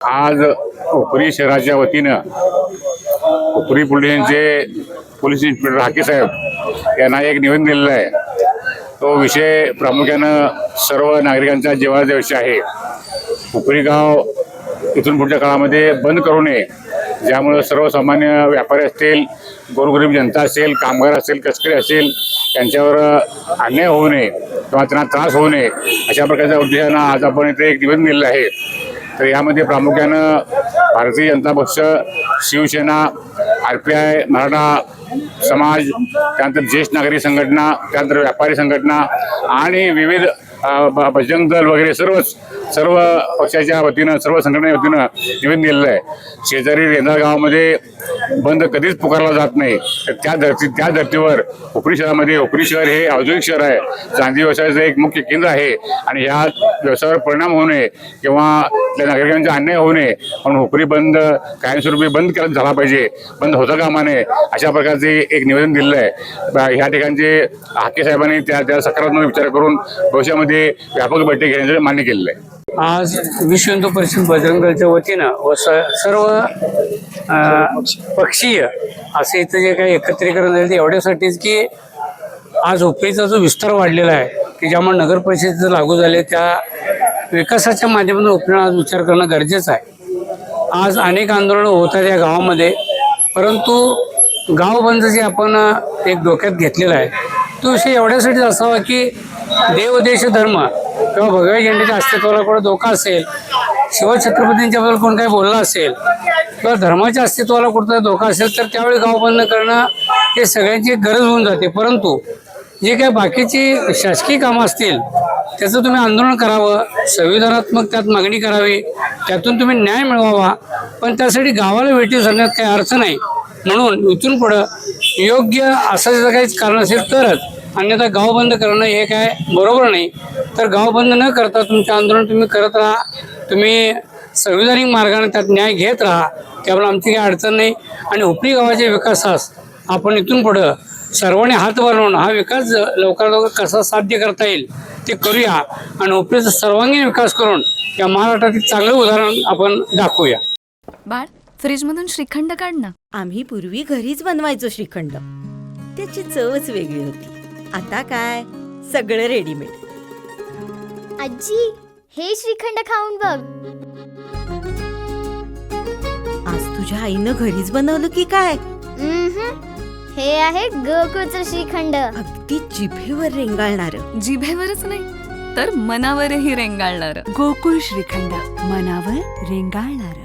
आज उपरी शहराच्या वतीनं उपरी पोलिसांचे पोलीस इन्स्पेक्टर हाके साहेब यांना एक निवेदन दिलेलं आहे. तो विषय प्रामुख्यानं सर्व नागरिकांचा जिव्हाळ्याचा विषय आहे. उपरी गाव इथून पुढच्या काळामध्ये बंद करू नये, ज्यामुळे सर्वसामान्य व्यापारी असतील, गोरगरीब जनता असेल, कामगार असेल, कष्टकरी असेल, त्यांच्यावर अन्याय होऊ नये किंवा त्यांना त्रास होऊ नये अशा प्रकारच्या उद्देशानं आज आपण इथे एक निवेदन दिलेलं आहे. तर यामध्ये प्रामुख्यानं भारतीय जनता पक्ष, शिवसेना, RPI, मराठा समाज, त्यानंतर ज्येष्ठ नागरिक संघटना, त्यानंतर व्यापारी संघटना आणि विविध बजरंग दल वगैरे सर्व पक्षाच्या वतीनं, सर्व संघटनेच्या वतीनं निवेदन दिलेलं आहे. शेजारी रेंदाळ गावामध्ये बंद कधीच पुकारला जात नाही. तर त्या धर्तीवर उपरी शहरामध्ये, उपरी शहर हे औद्योगिक शहर आहे, चांदी व्यवसायाचं एक मुख्य केंद्र आहे आणि या व्यवसायावर परिणाम होऊ नये किंवा त्या नागरिकांचा अन्याय होऊ नये म्हणून उपरी बंद कायमस्वरूपी बंद केला झाला पाहिजे, बंद होता कामा नये अशा प्रकारचे एक निवेदन दिलेलं आहे. ह्या ठिकाणचे हाके साहेबांनी त्या सकारात्मक विचार करून भविष्यामध्ये व्यापक बैठक घेण्याचं मान्य केलेलं आहे. आज विश्व हिंदू परिषद बजरंग दलच्या वतीनं व सर्व पक्षीय असे इथं जे काही एकत्रीकरण झाले ते एवढ्यासाठीच की आज उपरीचा जो विस्तार वाढलेला आहे की ज्यामुळे नगर परिषदेचं लागू झाले, त्या विकासाच्या माध्यमातून उपरीला आज विचार करणं गरजेचं आहे. आज अनेक आंदोलनं होत आहेत या गावामध्ये, परंतु गाव बंद जे आपण एक डोक्यात घेतलेला आहे तो विषय एवढ्यासाठीच असावा की देव देश धर्म किंवा भगव्या झेंड्याच्या अस्तित्वाला कोणा धोका असेल, शिवछत्रपतींच्याबद्दल कोण काही बोलला असेल किंवा धर्माच्या अस्तित्वाला कुठचा धोका असेल तर त्यावेळी गाव बंद करणं हे सगळ्यांची गरज होऊन जाते. परंतु जे काही बाकीची शासकीय कामं असतील त्याचं तुम्ही आंदोलन करावं, संविधानात्मक त्यात मागणी करावी, त्यातून तुम्ही न्याय मिळवावा, पण त्यासाठी गावाला भेटी धरण्यात काही अर्थ नाही. म्हणून इथून पुढं योग्य असं जर काहीच कारण असेल तरच, अन्यथा गाव बंद करणं हे काय बरोबर नाही. तर गाव बंद न करता तुमचे आंदोलन तुम्ही करत राहा, तुम्ही संविधानिक मार्गाने त्यात न्याय घेत राहा, त्यामुळे आमची काही अडचण नाही. आणि उपरी गावाच्या विकासास आपण इथून पुढं सर्वांनी हात बनवून हा विकास लवकरात लवकर कसा साध्य करता येईल ते करूया आणि उपरीचा सर्वांगीण विकास करून या महाराष्ट्रातील चांगलं उदाहरण आपण दाखवूया. बाळ, फ्रीजमधून श्रीखंड काढ ना. आम्ही पूर्वी घरीच बनवायचो श्रीखंड, त्याची चवच वेगळी होती. आता काय सगळं रेडीमेड. आजी, हे श्रीखंड खाऊन बघ. आज तुझ्या आईनं घरीच बनवलं की काय? हे आहे गोकुळचं श्रीखंड. अगदी जिभेवर रेंगाळणार. जिभेवरच नाही तर मनावरही रेंगाळणार. गोकुळ श्रीखंड, मनावर रेंगाळणार.